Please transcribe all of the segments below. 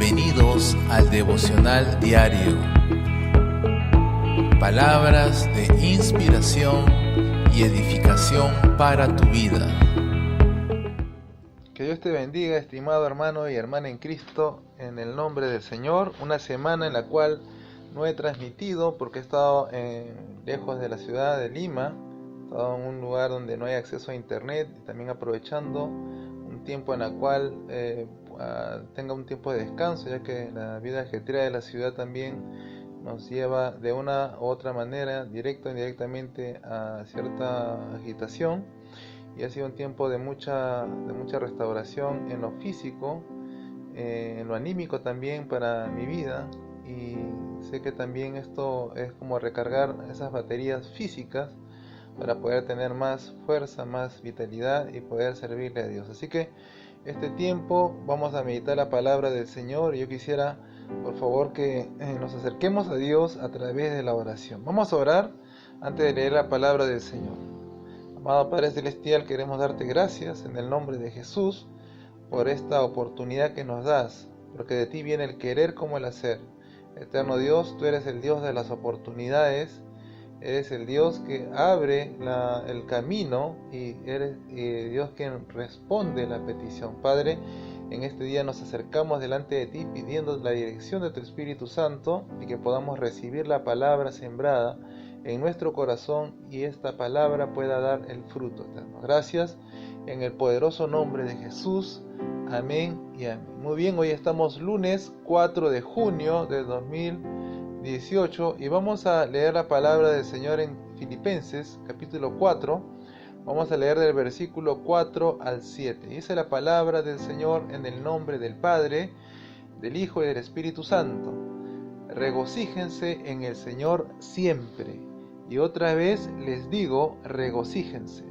Bienvenidos al devocional diario. Palabras de inspiración y edificación para tu vida. Que Dios te bendiga, estimado hermano y hermana en Cristo, en el nombre del Señor. Una semana en la cual no he transmitido porque he estado lejos de la ciudad de Lima. He estado en un lugar donde no hay acceso a internet y también aprovechando un tiempo en el cual tenga un tiempo de descanso, ya que la vida ajetreada de la ciudad también nos lleva de una u otra manera, directa o indirectamente, a cierta agitación. Y ha sido un tiempo de mucha restauración en lo físico, en lo anímico también para mi vida. Y sé que también esto es como recargar esas baterías físicas para poder tener más fuerza, más vitalidad y poder servirle a Dios. Así que este tiempo vamos a meditar la palabra del Señor. Y yo quisiera, por favor, que nos acerquemos a Dios a través de la oración. Vamos a orar antes de leer la palabra del Señor. Amado Padre Celestial, queremos darte gracias en el nombre de Jesús por esta oportunidad que nos das, porque de ti viene el querer como el hacer. Eterno Dios, tú eres el Dios de las oportunidades, eres el Dios que abre el camino y eres Dios quien responde la petición. Padre, en este día nos acercamos delante de ti pidiendo la dirección de tu Espíritu Santo y que podamos recibir la palabra sembrada en nuestro corazón y esta palabra pueda dar el fruto eterno. Gracias en el poderoso nombre de Jesús. Amén y amén. Muy bien, hoy estamos lunes 4 de junio de 2018 y vamos a leer la palabra del Señor en Filipenses capítulo 4. Vamos a leer del versículo 4 al 7. Dice la palabra del Señor en el nombre del Padre, del Hijo y del Espíritu Santo. Regocíjense en el Señor siempre. Y otra vez les digo, regocíjense.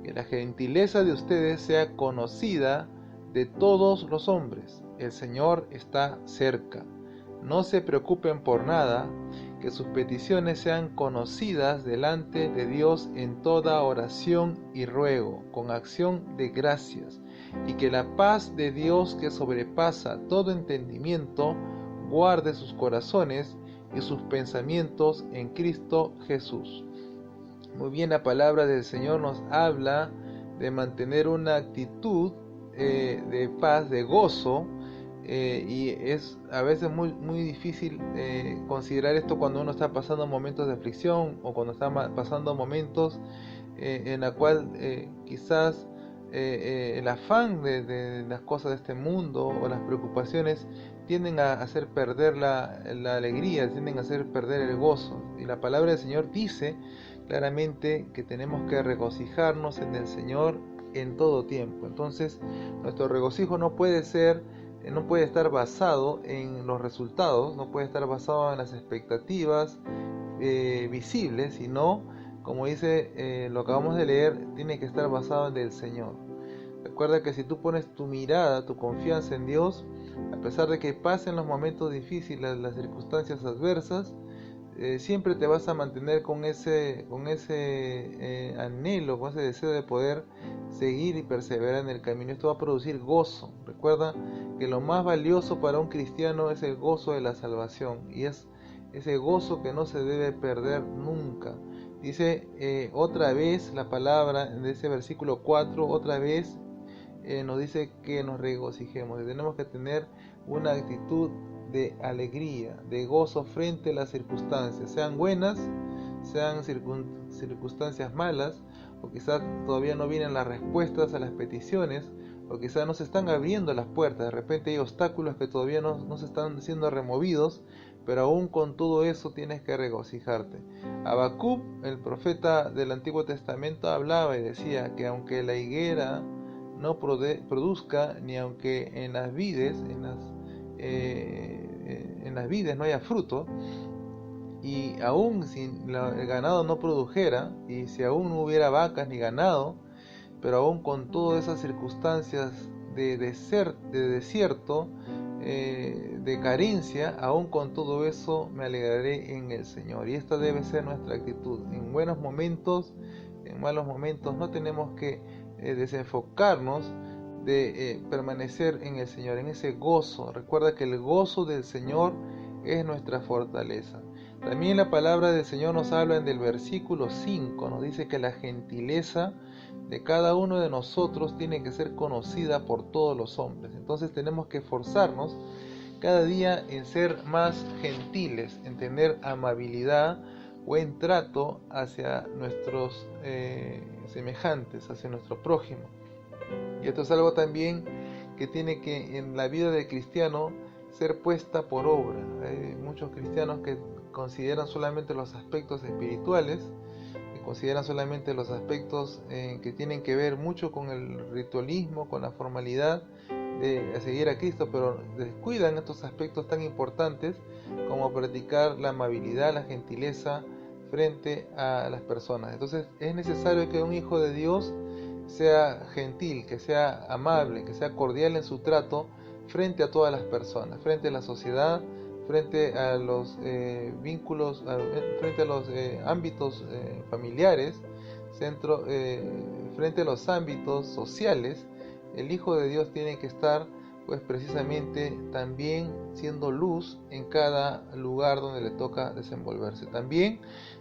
Que la gentileza de ustedes sea conocida de todos los hombres. El Señor está cerca. No se preocupen por nada, que sus peticiones sean conocidas delante de Dios en toda oración y ruego, con acción de gracias, y que la paz de Dios, que sobrepasa todo entendimiento, guarde sus corazones y sus pensamientos en Cristo Jesús. Muy bien, la palabra del Señor nos habla de mantener una actitud de paz, de gozo, y es a veces muy difícil considerar esto cuando uno está pasando momentos de aflicción o cuando está pasando momentos en la cual quizás el afán de las cosas de este mundo o las preocupaciones tienden a hacer perder la alegría, tienden a hacer perder el gozo. Y la palabra del Señor dice claramente que tenemos que regocijarnos en el Señor en todo tiempo. Entonces, nuestro regocijo no puede estar basado en los resultados, no puede estar basado en las expectativas visibles, sino, como dice lo que acabamos de leer, tiene que estar basado en el Señor. Recuerda que si tú pones tu mirada, tu confianza en Dios, a pesar de que pasen los momentos difíciles, las circunstancias adversas, siempre te vas a mantener con ese anhelo, con ese deseo de poder seguir y perseverar en el camino. Esto va a producir gozo. Recuerda que lo más valioso para un cristiano es el gozo de la salvación, y es ese gozo que no se debe perder nunca. Dice otra vez la palabra en ese versículo 4, otra vez nos dice que nos regocijemos. Y tenemos que tener una actitud de alegría, de gozo frente a las circunstancias, sean buenas, sean circunstancias malas, o quizás todavía no vienen las respuestas a las peticiones, o quizás no se están abriendo las puertas, de repente hay obstáculos que todavía no se están siendo removidos, pero aún con todo eso tienes que regocijarte. Habacuc, el profeta del Antiguo Testamento, hablaba y decía que aunque la higuera no produzca, ni aunque en las vides no haya fruto, y aún si el ganado no produjera, y si aún no hubiera vacas ni ganado, pero aún con todas esas circunstancias de desierto, de carencia, aún con todo eso me alegraré en el Señor. Y esta debe ser nuestra actitud. En buenos momentos, en malos momentos, no tenemos que desenfocarnos de permanecer en el Señor, en ese gozo. Recuerda que el gozo del Señor es nuestra fortaleza. También la palabra del Señor nos habla en el versículo 5, nos dice que la gentileza de cada uno de nosotros tiene que ser conocida por todos los hombres. Entonces tenemos que esforzarnos cada día en ser más gentiles, en tener amabilidad, buen trato hacia nuestros semejantes, hacia nuestro prójimo. Y esto es algo también que tiene que en la vida del cristiano ser puesta por obra. Hay muchos cristianos que consideran solamente los aspectos espirituales, que consideran solamente los aspectos que tienen que ver mucho con el ritualismo, con la formalidad de seguir a Cristo, pero descuidan estos aspectos tan importantes como practicar la amabilidad, la gentileza frente a las personas. Entonces es necesario que un hijo de Dios sea gentil, que sea amable, que sea cordial en su trato frente a todas las personas, frente a la sociedad, frente a los vínculos, frente a los ámbitos familiares, frente a los ámbitos sociales. El Hijo de Dios tiene que estar pues precisamente también siendo luz en cada lugar donde le toca desenvolverse. También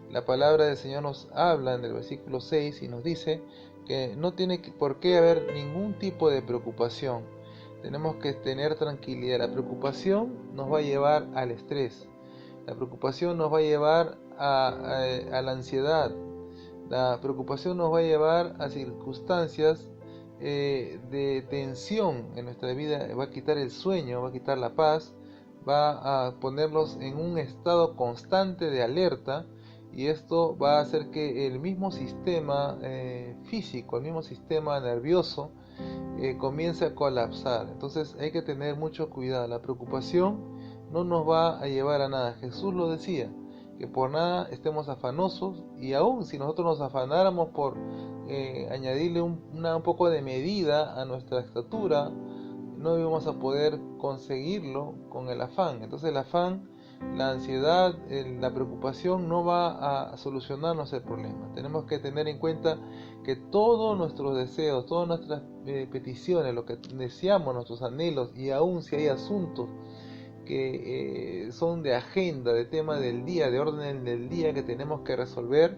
la palabra del Señor nos habla en el versículo 6 y nos dice que no tiene por qué haber ningún tipo de preocupación. Tenemos que tener tranquilidad. La preocupación nos va a llevar al estrés. La preocupación nos va a llevar a la ansiedad. La preocupación nos va a llevar a circunstancias de tensión en nuestra vida. Va a quitar el sueño, va a quitar la paz, va a ponerlos en un estado constante de alerta, y esto va a hacer que el mismo sistema físico, el mismo sistema nervioso comience a colapsar. Entonces hay que tener mucho cuidado. La preocupación no nos va a llevar a nada. Jesús lo decía, que por nada estemos afanosos, y aún si nosotros nos afanáramos por añadirle un poco de medida a nuestra estatura, no íbamos a poder conseguirlo con el afán. Entonces el afán, la ansiedad, la preocupación no va a solucionarnos el problema. Tenemos que tener en cuenta que todos nuestros deseos, todas nuestras peticiones, lo que deseamos, nuestros anhelos, y aún si hay asuntos que son de agenda, de tema del día, de orden del día que tenemos que resolver,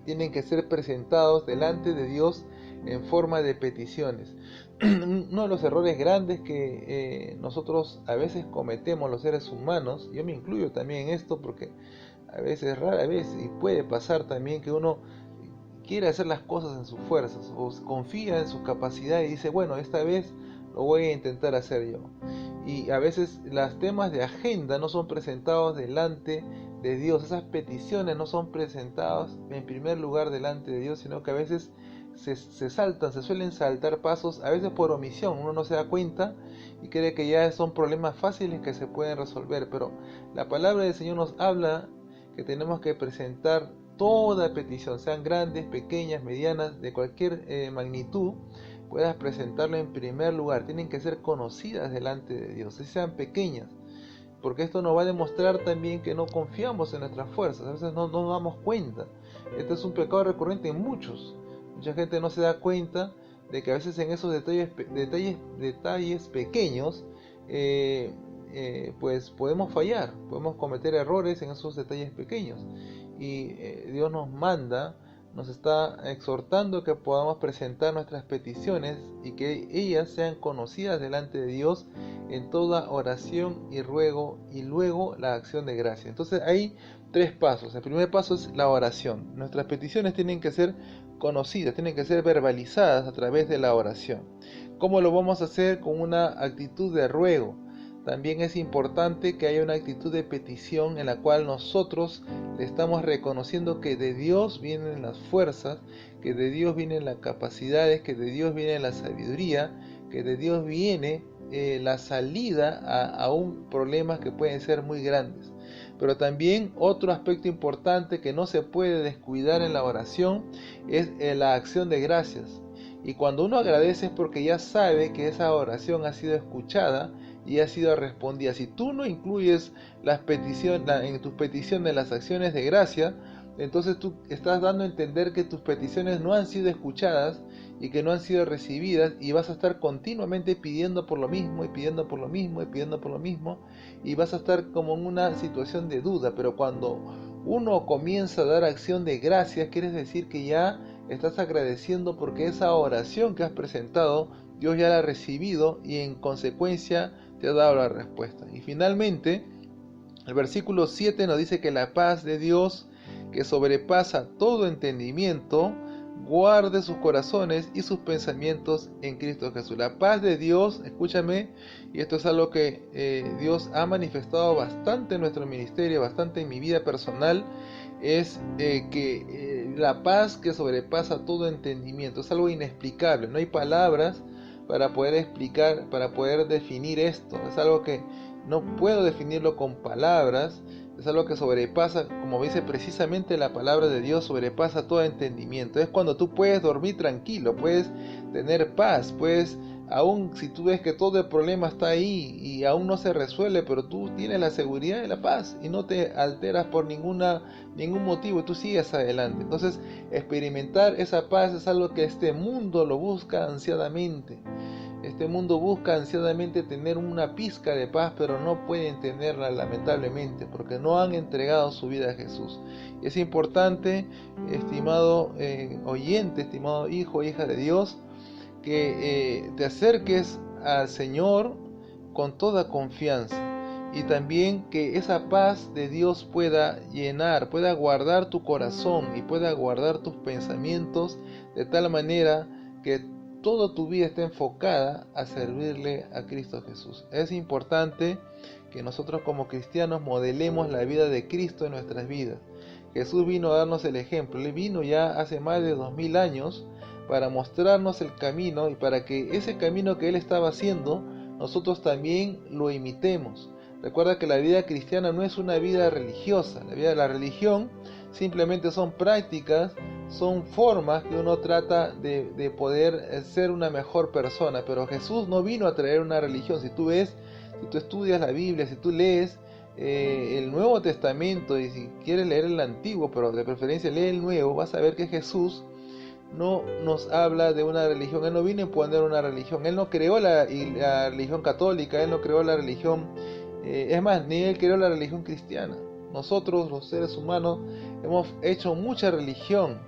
tienen que ser presentados delante de Dios en forma de peticiones. Uno de los errores grandes que nosotros a veces cometemos los seres humanos, yo me incluyo también en esto, porque a veces, rara vez, y puede pasar también, que uno quiere hacer las cosas en sus fuerzas, o confía en su capacidad y dice, bueno, esta vez lo voy a intentar hacer yo. Y a veces los temas de agenda no son presentados delante de Dios. Esas peticiones no son presentadas en primer lugar delante de Dios, sino que a veces se suelen saltar pasos, a veces por omisión. Uno no se da cuenta y cree que ya son problemas fáciles que se pueden resolver, pero la palabra del Señor nos habla que tenemos que presentar toda petición, sean grandes, pequeñas, medianas, de cualquier magnitud, puedas presentarlo en primer lugar. Tienen que ser conocidas delante de Dios, si sean pequeñas, porque esto nos va a demostrar también que no confiamos en nuestras fuerzas. A veces no nos damos cuenta. Este es un pecado recurrente en muchos. Mucha gente no se da cuenta de que a veces en esos detalles pequeños pues podemos fallar, podemos cometer errores en esos detalles pequeños, y Dios nos está exhortando que podamos presentar nuestras peticiones y que ellas sean conocidas delante de Dios en toda oración y ruego, y luego la acción de gracia. Entonces hay 3 pasos. El primer paso es la oración. Nuestras peticiones tienen que ser conocidas, tienen que ser verbalizadas a través de la oración. ¿Cómo lo vamos a hacer? Con una actitud de ruego. También es importante que haya una actitud de petición en la cual nosotros le estamos reconociendo que de Dios vienen las fuerzas, que de Dios vienen las capacidades, que de Dios viene la sabiduría, que de Dios viene la salida a un problemas que pueden ser muy grandes. Pero también otro aspecto importante que no se puede descuidar en la oración es la acción de gracias. Y cuando uno agradece es porque ya sabe que esa oración ha sido escuchada y ha sido respondida. Si tú no incluyes las peticiones, en tus peticiones las acciones de gracia, entonces tú estás dando a entender que tus peticiones no han sido escuchadas y que no han sido recibidas, y vas a estar continuamente pidiendo por lo mismo y pidiendo por lo mismo y pidiendo por lo mismo, y vas a estar como en una situación de duda. Pero cuando uno comienza a dar acción de gracias, quiere decir que ya estás agradeciendo porque esa oración que has presentado, Dios ya la ha recibido y en consecuencia te ha dado la respuesta. Y finalmente, el versículo 7 nos dice que la paz de Dios, que sobrepasa todo entendimiento, guarde sus corazones y sus pensamientos en Cristo Jesús. La paz de Dios, escúchame, y esto es algo que Dios ha manifestado bastante en nuestro ministerio, bastante en mi vida personal, es que la paz que sobrepasa todo entendimiento es algo inexplicable. No hay palabras para poder explicar, para poder definir esto. Es algo que no puedo definirlo con palabras. Es algo que sobrepasa, como dice precisamente la palabra de Dios, sobrepasa todo entendimiento. Es cuando tú puedes dormir tranquilo, puedes tener paz, puedes, aún si tú ves que todo el problema está ahí y aún no se resuelve, pero tú tienes la seguridad de la paz y no te alteras por ningún motivo y tú sigues adelante. Entonces, experimentar esa paz es algo que este mundo lo busca ansiadamente. Este mundo busca ansiadamente tener una pizca de paz, pero no pueden tenerla, lamentablemente, porque no han entregado su vida a Jesús. Y es importante, estimado oyente, estimado hijo, hija de Dios, que te acerques al Señor con toda confianza, y también que esa paz de Dios pueda llenar, pueda guardar tu corazón y pueda guardar tus pensamientos de tal manera que toda tu vida esté enfocada a servirle a Cristo Jesús. Es importante que nosotros como cristianos modelemos la vida de Cristo en nuestras vidas. Jesús vino a darnos el ejemplo. Él vino ya hace más de 2000 años para mostrarnos el camino, y para que ese camino que Él estaba haciendo, nosotros también lo imitemos. Recuerda que la vida cristiana no es una vida religiosa. La vida de la religión simplemente son prácticas, son formas que uno trata de poder ser una mejor persona. Pero Jesús no vino a traer una religión. Si tú estudias la Biblia, si tú lees el Nuevo Testamento, y si quieres leer el Antiguo, pero de preferencia lee el Nuevo, vas a ver que Jesús no nos habla de una religión. Él no vino a imponer una religión. Él no creó la religión católica, Él no creó la religión, es más, ni Él creó la religión cristiana. Nosotros, los seres humanos, hemos hecho mucha religión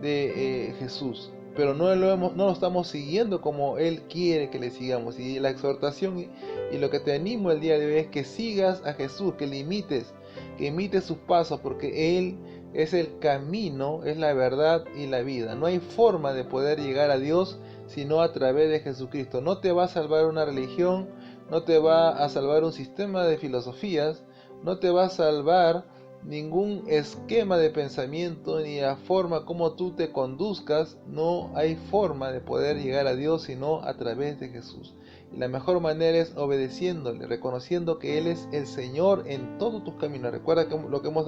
de Jesús, pero no lo estamos siguiendo como Él quiere que le sigamos. Y la exhortación y lo que te animo el día de hoy es que sigas a Jesús, que imites sus pasos, porque Él es el camino, es la verdad y la vida. No hay forma de poder llegar a Dios sino a través de Jesucristo. No te va a salvar una religión, no te va a salvar un sistema de filosofías, no te va a salvar ningún esquema de pensamiento, ni la forma como tú te conduzcas. No hay forma de poder llegar a Dios sino a través de Jesús. Y la mejor manera es obedeciéndole, reconociendo que Él es el Señor en todos tus caminos. Recuerda que lo que hemos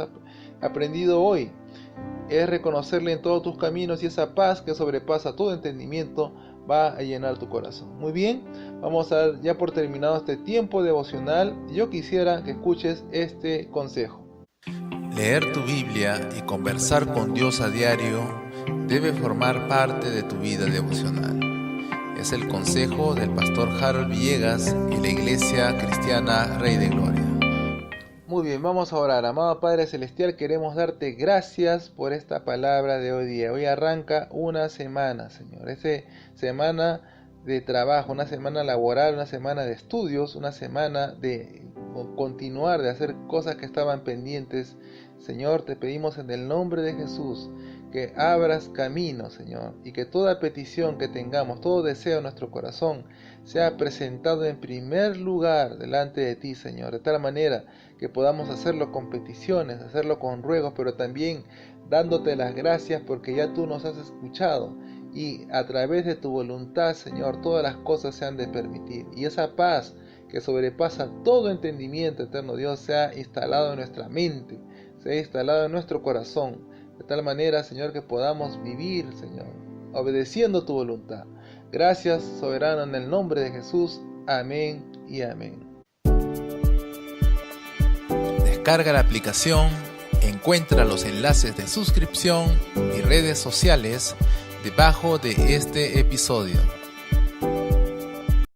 aprendido hoy es reconocerle en todos tus caminos, y esa paz que sobrepasa todo entendimiento va a llenar tu corazón. Muy bien, vamos a dar ya por terminado este tiempo devocional. Yo quisiera que escuches este consejo. Leer tu Biblia y conversar con Dios a diario debe formar parte de tu vida devocional. Es el consejo del pastor Harold Villegas y la Iglesia Cristiana Rey de Gloria. Muy bien, vamos a orar. Amado Padre Celestial, queremos darte gracias por esta palabra de hoy día. Hoy arranca una semana, Señor. Semana de trabajo, una semana laboral, una semana de estudios, una semana de continuar, de hacer cosas que estaban pendientes. Señor, te pedimos en el nombre de Jesús que abras camino, Señor, y que toda petición que tengamos, todo deseo en nuestro corazón, sea presentado en primer lugar delante de ti, Señor, de tal manera que podamos hacerlo con peticiones, hacerlo con ruegos, pero también dándote las gracias porque ya tú nos has escuchado, y a través de tu voluntad, Señor, todas las cosas se han de permitir, y esa paz que sobrepasa todo entendimiento, eterno Dios, sea instalado en nuestra mente, sea instalado en nuestro corazón, de tal manera, Señor, que podamos vivir, Señor, obedeciendo tu voluntad. Gracias, soberano, en el nombre de Jesús. Amén y amén. Descarga la aplicación Encuentra los enlaces de suscripción y redes sociales debajo de este episodio.